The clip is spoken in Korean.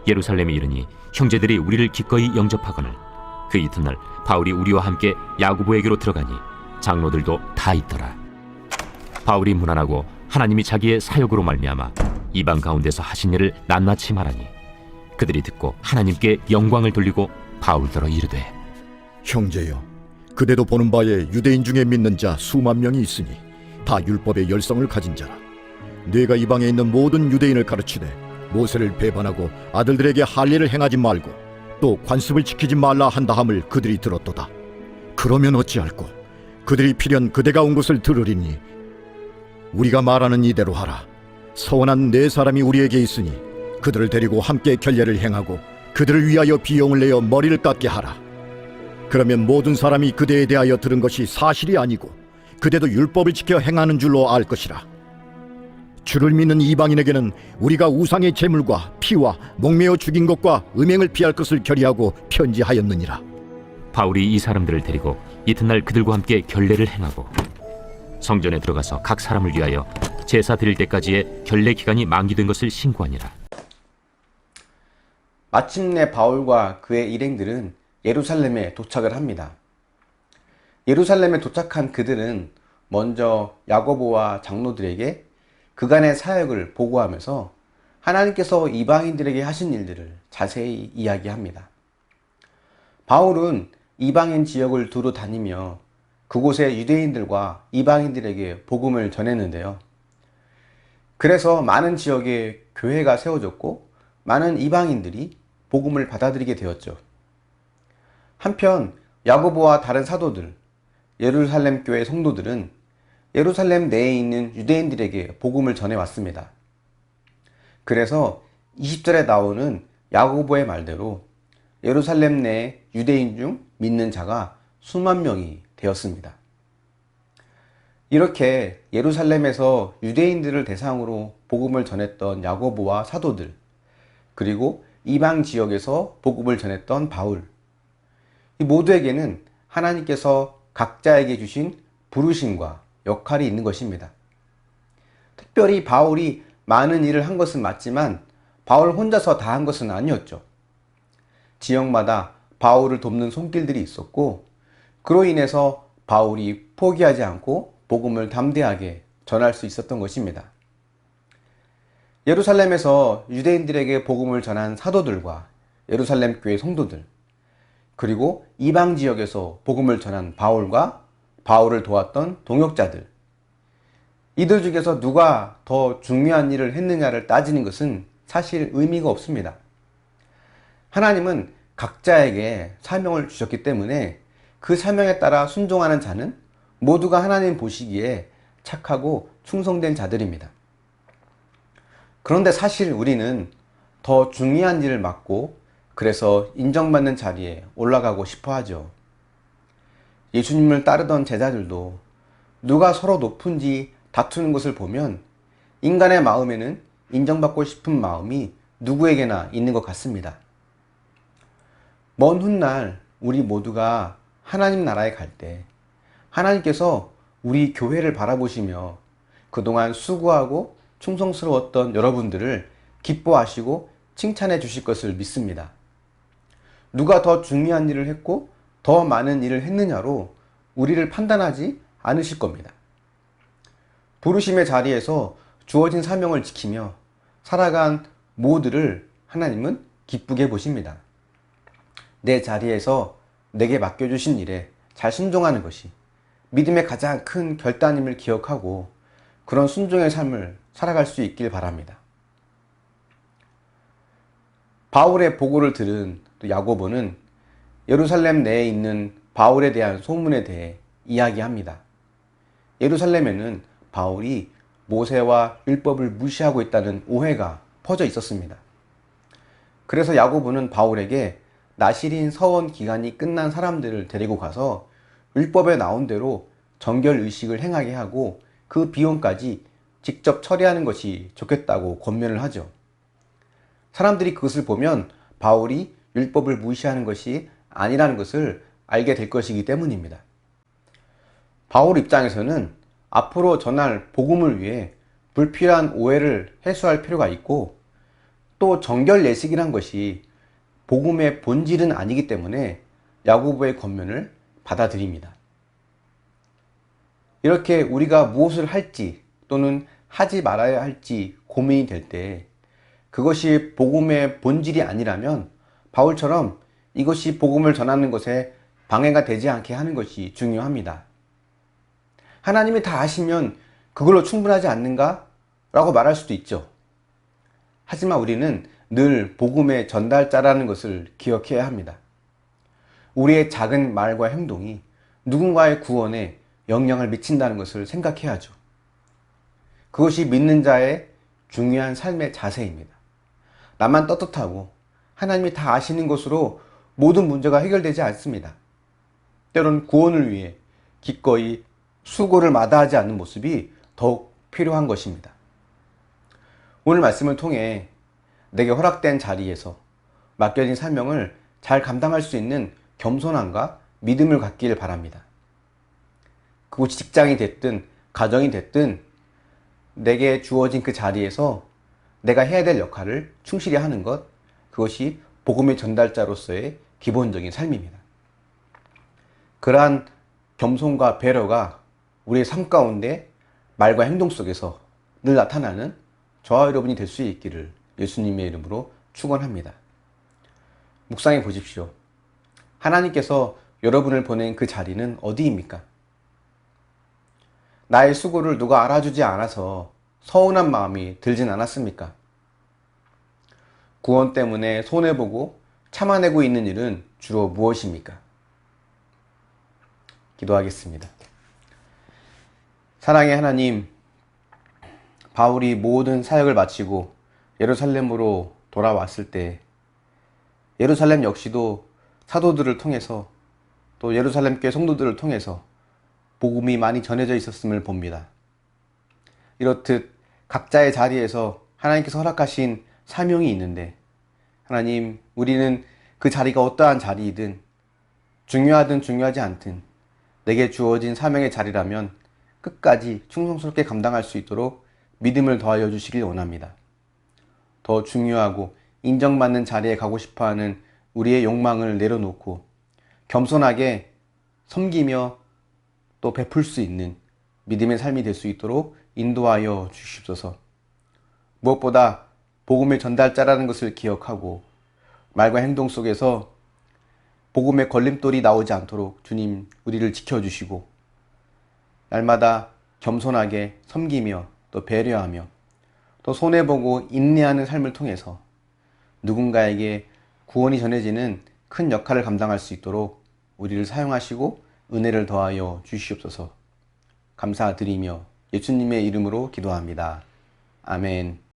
예루살렘에 이르니 형제들이 우리를 기꺼이 영접하거늘 그 이튿날 바울이 우리와 함께 야고보에게로 들어가니 장로들도 다 있더라. 바울이 문안하고 하나님이 자기의 사역으로 말미암아 이방 가운데서 하신 일을 낱낱이 말하니 그들이 듣고 하나님께 영광을 돌리고 바울더러 이르되, 형제여, 그대도 보는 바에 유대인 중에 믿는 자 수만 명이 있으니 다 율법의 열성을 가진 자라. 네가 이방에 있는 모든 유대인을 가르치되 모세를 배반하고 아들들에게 할례를 행하지 말고 또 관습을 지키지 말라 한다함을 그들이 들었도다. 그러면 어찌할꼬? 그들이 필연 그대가 온 것을 들으리니 우리가 말하는 이대로 하라. 서원한 네 사람이 우리에게 있으니 그들을 데리고 함께 결례를 행하고 그들을 위하여 비용을 내어 머리를 깎게 하라. 그러면 모든 사람이 그대에 대하여 들은 것이 사실이 아니고 그대도 율법을 지켜 행하는 줄로 알 것이라. 주를 믿는 이방인에게는 우리가 우상의 제물과 피와 목매어 죽인 것과 음행을 피할 것을 결의하고 편지하였느니라. 바울이 이 사람들을 데리고 이튿날 그들과 함께 결례를 행하고 성전에 들어가서 각 사람을 위하여 제사 드릴 때까지의 결례 기간이 만기된 것을 신고하니라. 마침내 바울과 그의 일행들은 예루살렘에 도착을 합니다. 예루살렘에 도착한 그들은 먼저 야고보와 장로들에게 그간의 사역을 보고하면서 하나님께서 이방인들에게 하신 일들을 자세히 이야기합니다. 바울은 이방인 지역을 두루 다니며 그곳의 유대인들과 이방인들에게 복음을 전했는데요. 그래서 많은 지역에 교회가 세워졌고 많은 이방인들이 복음을 받아들이게 되었죠. 한편 야고보와 다른 사도들, 예루살렘 교회 성도들은 예루살렘 내에 있는 유대인들에게 복음을 전해왔습니다. 그래서 20절에 나오는 야고보의 말대로 예루살렘 내 유대인 중 믿는 자가 수만 명이 되었습니다. 이렇게 예루살렘에서 유대인들을 대상으로 복음을 전했던 야고보와 사도들, 그리고 이방 지역에서 복음을 전했던 바울, 이 모두에게는 하나님께서 각자에게 주신 부르심과 역할이 있는 것입니다. 특별히 바울이 많은 일을 한 것은 맞지만 바울 혼자서 다 한 것은 아니었죠. 지역마다 바울을 돕는 손길들이 있었고 그로 인해서 바울이 포기하지 않고 복음을 담대하게 전할 수 있었던 것입니다. 예루살렘에서 유대인들에게 복음을 전한 사도들과 예루살렘 교회 성도들, 그리고 이방 지역에서 복음을 전한 바울과 바울을 도왔던 동역자들, 이들 중에서 누가 더 중요한 일을 했느냐를 따지는 것은 사실 의미가 없습니다. 하나님은 각자에게 사명을 주셨기 때문에 그 사명에 따라 순종하는 자는 모두가 하나님 보시기에 착하고 충성된 자들입니다. 그런데 사실 우리는 더 중요한 일을 맡고 그래서 인정받는 자리에 올라가고 싶어 하죠. 예수님을 따르던 제자들도 누가 서로 높은지 다투는 것을 보면 인간의 마음에는 인정받고 싶은 마음이 누구에게나 있는 것 같습니다. 먼 훗날 우리 모두가 하나님 나라에 갈 때 하나님께서 우리 교회를 바라보시며 그동안 수고하고 충성스러웠던 여러분들을 기뻐하시고 칭찬해 주실 것을 믿습니다. 누가 더 중요한 일을 했고 더 많은 일을 했느냐로 우리를 판단하지 않으실 겁니다. 부르심의 자리에서 주어진 사명을 지키며 살아간 모두를 하나님은 기쁘게 보십니다. 내 자리에서 내게 맡겨주신 일에 잘 순종하는 것이 믿음의 가장 큰 결단임을 기억하고 그런 순종의 삶을 살아갈 수 있길 바랍니다. 바울의 보고를 들은 야고보는 예루살렘 내에 있는 바울에 대한 소문에 대해 이야기합니다. 예루살렘에는 바울이 모세와 율법을 무시하고 있다는 오해가 퍼져 있었습니다. 그래서 야고보는 바울에게 나실인 서원 기간이 끝난 사람들을 데리고 가서 율법에 나온 대로 정결 의식을 행하게 하고 그 비용까지 직접 처리하는 것이 좋겠다고 권면을 하죠. 사람들이 그것을 보면 바울이 율법을 무시하는 것이 아니라는 것을 알게 될 것이기 때문입니다. 바울 입장에서는 앞으로 전할 복음을 위해 불필요한 오해를 해소할 필요가 있고, 또 정결 예식이란 것이 복음의 본질은 아니기 때문에 야고보의 권면을 받아들입니다. 이렇게 우리가 무엇을 할지 또는 하지 말아야 할지 고민이 될 때 그것이 복음의 본질이 아니라면 바울처럼 이것이 복음을 전하는 것에 방해가 되지 않게 하는 것이 중요합니다. 하나님이 다 아시면 그걸로 충분하지 않는가? 라고 말할 수도 있죠. 하지만 우리는 늘 복음의 전달자라는 것을 기억해야 합니다. 우리의 작은 말과 행동이 누군가의 구원에 영향을 미친다는 것을 생각해야죠. 그것이 믿는 자의 중요한 삶의 자세입니다. 나만 떳떳하고 하나님이 다 아시는 것으로 모든 문제가 해결되지 않습니다. 때론 구원을 위해 기꺼이 수고를 마다하지 않는 모습이 더욱 필요한 것입니다. 오늘 말씀을 통해 내게 허락된 자리에서 맡겨진 사명을 잘 감당할 수 있는 겸손함과 믿음을 갖기를 바랍니다. 그곳이 직장이 됐든 가정이 됐든 내게 주어진 그 자리에서 내가 해야 될 역할을 충실히 하는 것, 그것이 복음의 전달자로서의 기본적인 삶입니다. 그러한 겸손과 배려가 우리의 삶 가운데 말과 행동 속에서 늘 나타나는 저와 여러분이 될 수 있기를 예수님의 이름으로 축원합니다. 묵상해 보십시오. 하나님께서 여러분을 보낸 그 자리는 어디입니까? 나의 수고를 누가 알아주지 않아서 서운한 마음이 들진 않았습니까? 구원 때문에 손해보고 참아내고 있는 일은 주로 무엇입니까? 기도하겠습니다. 사랑의 하나님, 바울이 모든 사역을 마치고 예루살렘으로 돌아왔을 때 예루살렘 역시도 사도들을 통해서 또 예루살렘 교회 성도들을 통해서 복음이 많이 전해져 있었음을 봅니다. 이렇듯 각자의 자리에서 하나님께서 허락하신 사명이 있는데 하나님, 우리는 그 자리가 어떠한 자리이든 중요하든 중요하지 않든 내게 주어진 사명의 자리라면 끝까지 충성스럽게 감당할 수 있도록 믿음을 더하여 주시길 원합니다. 더 중요하고 인정받는 자리에 가고 싶어하는 우리의 욕망을 내려놓고 겸손하게 섬기며 또 베풀 수 있는 믿음의 삶이 될 수 있도록 인도하여 주시옵소서. 무엇보다 복음의 전달자라는 것을 기억하고 말과 행동 속에서 복음의 걸림돌이 나오지 않도록 주님 우리를 지켜주시고 날마다 겸손하게 섬기며 또 배려하며 또 손해보고 인내하는 삶을 통해서 누군가에게 구원이 전해지는 큰 역할을 감당할 수 있도록 우리를 사용하시고 은혜를 더하여 주시옵소서. 감사드리며 예수님의 이름으로 기도합니다. 아멘.